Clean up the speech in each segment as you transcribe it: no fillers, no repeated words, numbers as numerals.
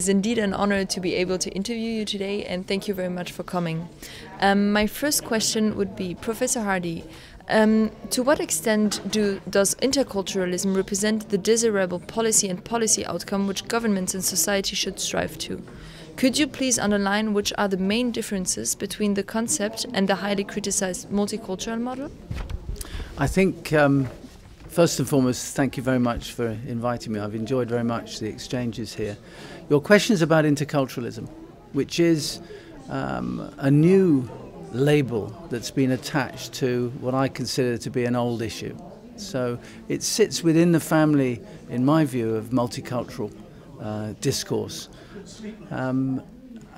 It's indeed an honor to be able to interview you today, and thank you very much for coming. My first question would be, Professor Hardy, to what extent does interculturalism represent the desirable policy and policy outcome which governments and society should strive to? Could you please underline which are the main differences between the concept and the highly criticized multicultural model? I think, first and foremost, thank you very much for inviting me. I've enjoyed very much the exchanges here. Your question is about interculturalism, which is a new label that's been attached to what I consider to be an old issue. So it sits within the family, in my view, of multicultural discourse. And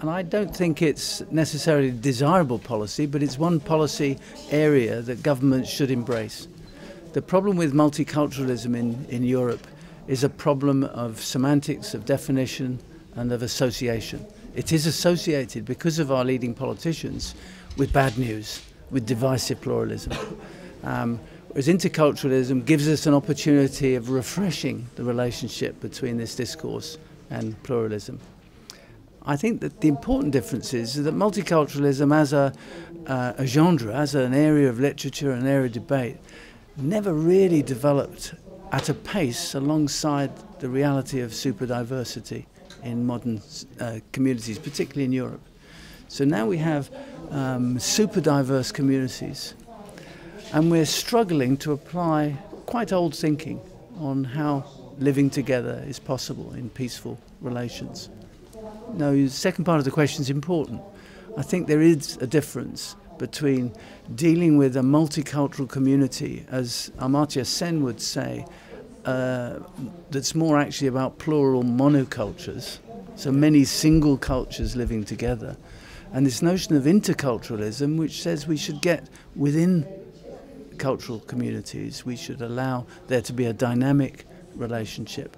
I don't think it's necessarily desirable policy, but it's one policy area that governments should embrace. The problem with multiculturalism in Europe is a problem of semantics, of definition, and of association. It is associated, because of our leading politicians, with bad news, with divisive pluralism. Whereas interculturalism gives us an opportunity of refreshing the relationship between this discourse and pluralism. I think that the important difference is that multiculturalism as a genre, as an area of literature, an area of debate, never really developed at a pace alongside the reality of superdiversity in modern communities, particularly in Europe. So now we have super diverse communities, and we're struggling to apply quite old thinking on how living together is possible in peaceful relations. Now, the second part of the question is important. I think there is a difference between dealing with a multicultural community, as Amartya Sen would say, that's more actually about plural monocultures, so many single cultures living together, and this notion of interculturalism, which says we should get within cultural communities, we should allow there to be a dynamic relationship.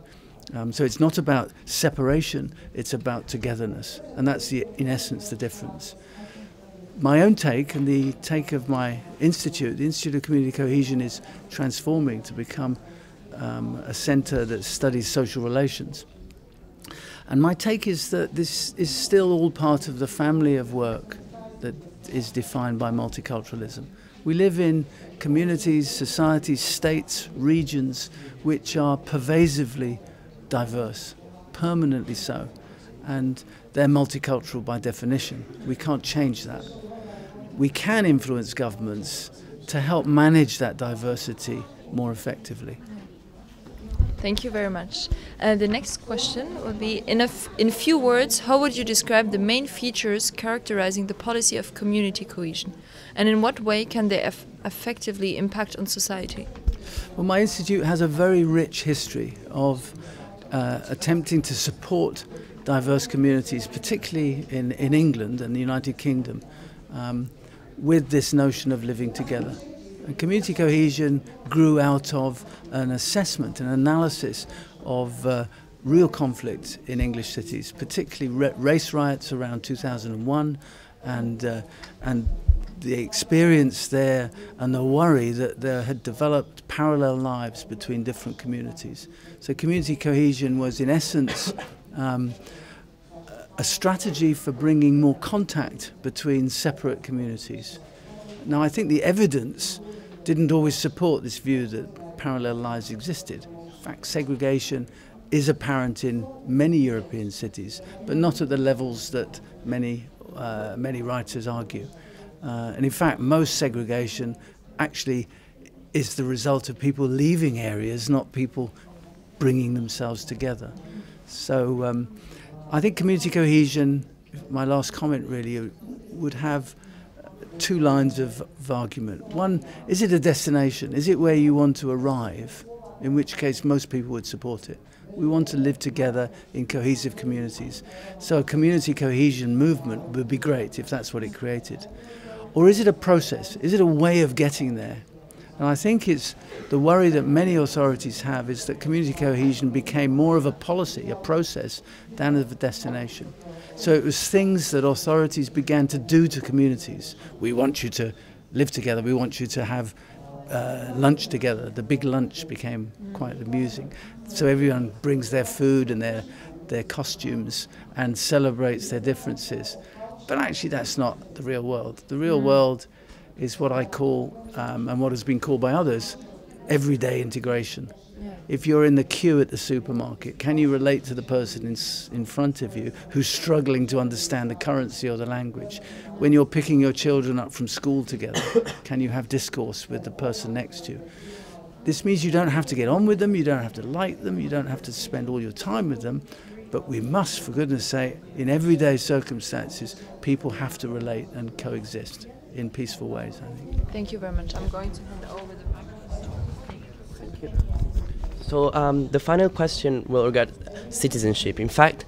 So it's not about separation, it's about togetherness, and that's in essence the difference. My own take, and the take of my institute, the Institute of Community Cohesion, is transforming to become a centre that studies social relations. And my take is that this is still all part of the family of work that is defined by multiculturalism. We live in communities, societies, states, regions which are pervasively diverse, permanently so, and they're multicultural by definition. We can't change that. We can influence governments to help manage that diversity more effectively. Thank you very much. The next question would be, in few words, how would you describe the main features characterizing the policy of community cohesion? And in what way can they effectively impact on society? Well, my institute has a very rich history of attempting to support diverse communities, particularly in England and the United Kingdom, with this notion of living together. And community cohesion grew out of an assessment, an analysis of real conflict in English cities, particularly race riots around 2001, and the experience there and the worry that there had developed parallel lives between different communities. So community cohesion was in essence a strategy for bringing more contact between separate communities. Now, I think the evidence didn't always support this view that parallel lives existed. In fact, segregation is apparent in many European cities, but not at the levels that many writers argue. And in fact, most segregation actually is the result of people leaving areas, not people bringing themselves together. So I think community cohesion, my last comment really, would have two lines of argument. One, is it a destination? Is it where you want to arrive? In which case most people would support it. We want to live together in cohesive communities. So a community cohesion movement would be great if that's what it created. Or is it a process? Is it a way of getting there? And I think it's the worry that many authorities have is that community cohesion became more of a policy, a process, than of a destination. So it was things that authorities began to do to communities. We want you to live together, we want you to have lunch together. The big lunch became quite amusing. So everyone brings their food and their their costumes and celebrates their differences. But actually that's not the real world. The real world is what I call, and what has been called by others, everyday integration. Yeah. If you're in the queue at the supermarket, can you relate to the person in front of you who's struggling to understand the currency or the language? When you're picking your children up from school together, can you have discourse with the person next to you? This means you don't have to get on with them, you don't have to like them, you don't have to spend all your time with them, but we must, for goodness sake, in everyday circumstances, people have to relate and coexist in peaceful ways, I think. Thank you very much. I'm going to hand over the microphone. Thank you. So the final question will regard citizenship. In fact,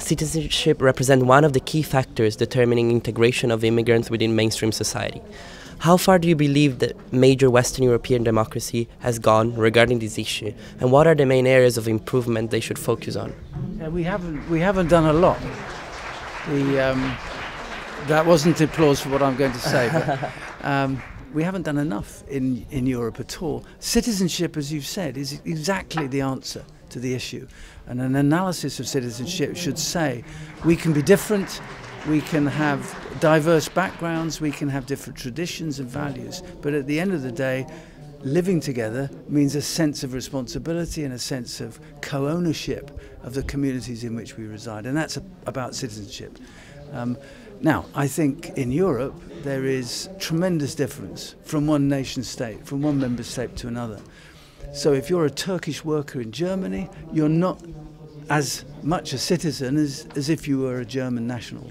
citizenship represents one of the key factors determining integration of immigrants within mainstream society. How far do you believe that major Western European democracy has gone regarding this issue, and what are the main areas of improvement they should focus on? Yeah, we haven't done a lot. That wasn't applause for what I'm going to say, but we haven't done enough in Europe at all. Citizenship, as you've said, is exactly the answer to the issue. And an analysis of citizenship should say we can be different, we can have diverse backgrounds, we can have different traditions and values, but at the end of the day, living together means a sense of responsibility and a sense of co-ownership of the communities in which we reside, and that's about citizenship. Now, I think in Europe there is tremendous difference from one nation state, from one member state to another. So if you're a Turkish worker in Germany, you're not as much a citizen as if you were a German national.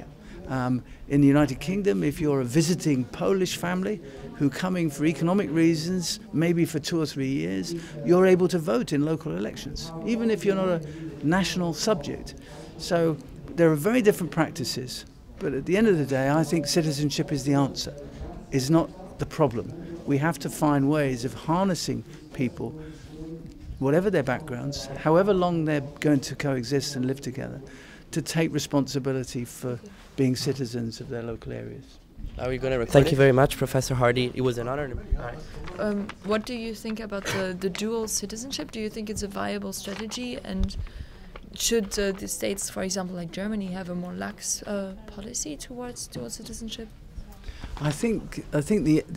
In the United Kingdom, if you're a visiting Polish family who are coming for economic reasons, maybe for 2 or 3 years, you're able to vote in local elections, even if you're not a national subject. So there are very different practices, but at the end of the day, I think citizenship is the answer, is not the problem. We have to find ways of harnessing people, whatever their backgrounds, however long they're going to coexist and live together, to take responsibility for being citizens of their local areas. Are we going to record? Thank you very much, Professor Hardy. It was an honor. What do you think about the dual citizenship? Do you think it's a viable strategy? And should the states, for example, like Germany, have a more lax policy towards dual citizenship? I think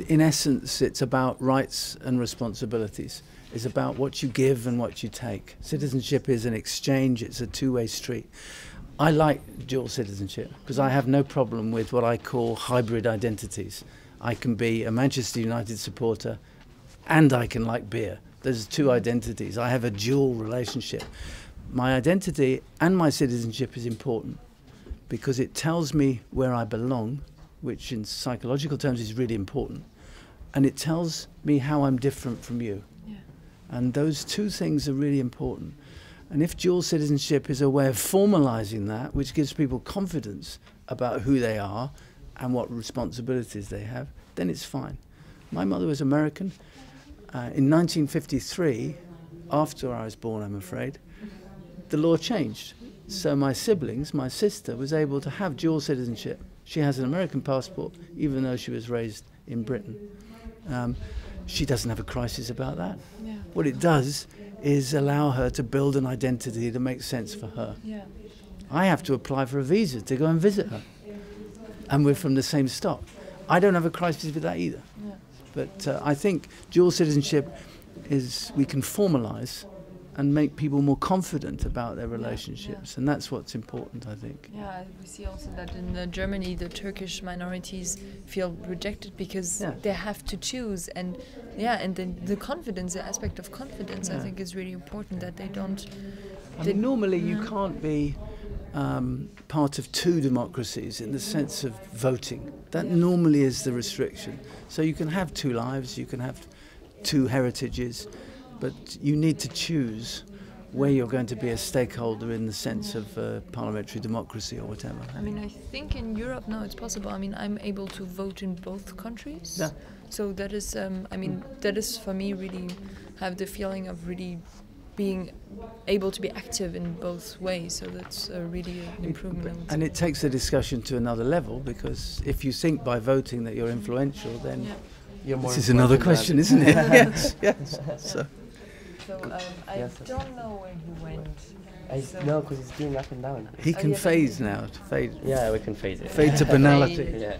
in essence it's about rights and responsibilities. It's about what you give and what you take. Citizenship is an exchange, it's a two-way street. I like dual citizenship because I have no problem with what I call hybrid identities. I can be a Manchester United supporter and I can like beer. There's two identities. I have a dual relationship. My identity and my citizenship is important because it tells me where I belong, which in psychological terms is really important, and it tells me how I'm different from you. Yeah. And those two things are really important. And if dual citizenship is a way of formalizing that, which gives people confidence about who they are and what responsibilities they have, then it's fine. My mother was American. In 1953, after I was born, I'm afraid, the law changed. So my siblings, my sister, was able to have dual citizenship. She has an American passport, even though she was raised in Britain. She doesn't have a crisis about that. Yeah. What it does is allow her to build an identity that makes sense for her. Yeah. I have to apply for a visa to go and visit her. And we're from the same stock. I don't have a crisis with that either. Yeah. But I think dual citizenship is, we can formalize and make people more confident about their relationships, and that's what's important, I think. Yeah, we see also that in Germany the Turkish minorities feel rejected because they have to choose, and then the confidence, the aspect of confidence, I think is really important, that they don't... normally you can't be part of two democracies in the sense of voting. That normally is the restriction. So you can have two lives, you can have two heritages, but you need to choose where you're going to be a stakeholder in the sense of parliamentary democracy or whatever. I mean, I think in Europe now it's possible. I mean, I'm able to vote in both countries. Yeah. So that is, that is for me really have the feeling of really being able to be active in both ways. So that's really an improvement. And it takes the discussion to another level, because if you think by voting that you're influential, then you're more. This is another question, isn't it? Yes, yes. So I don't know where he went. No, because it's doing up and down. He can phase now. Fade. Yeah, we can phase it. Fade to banality. Yeah.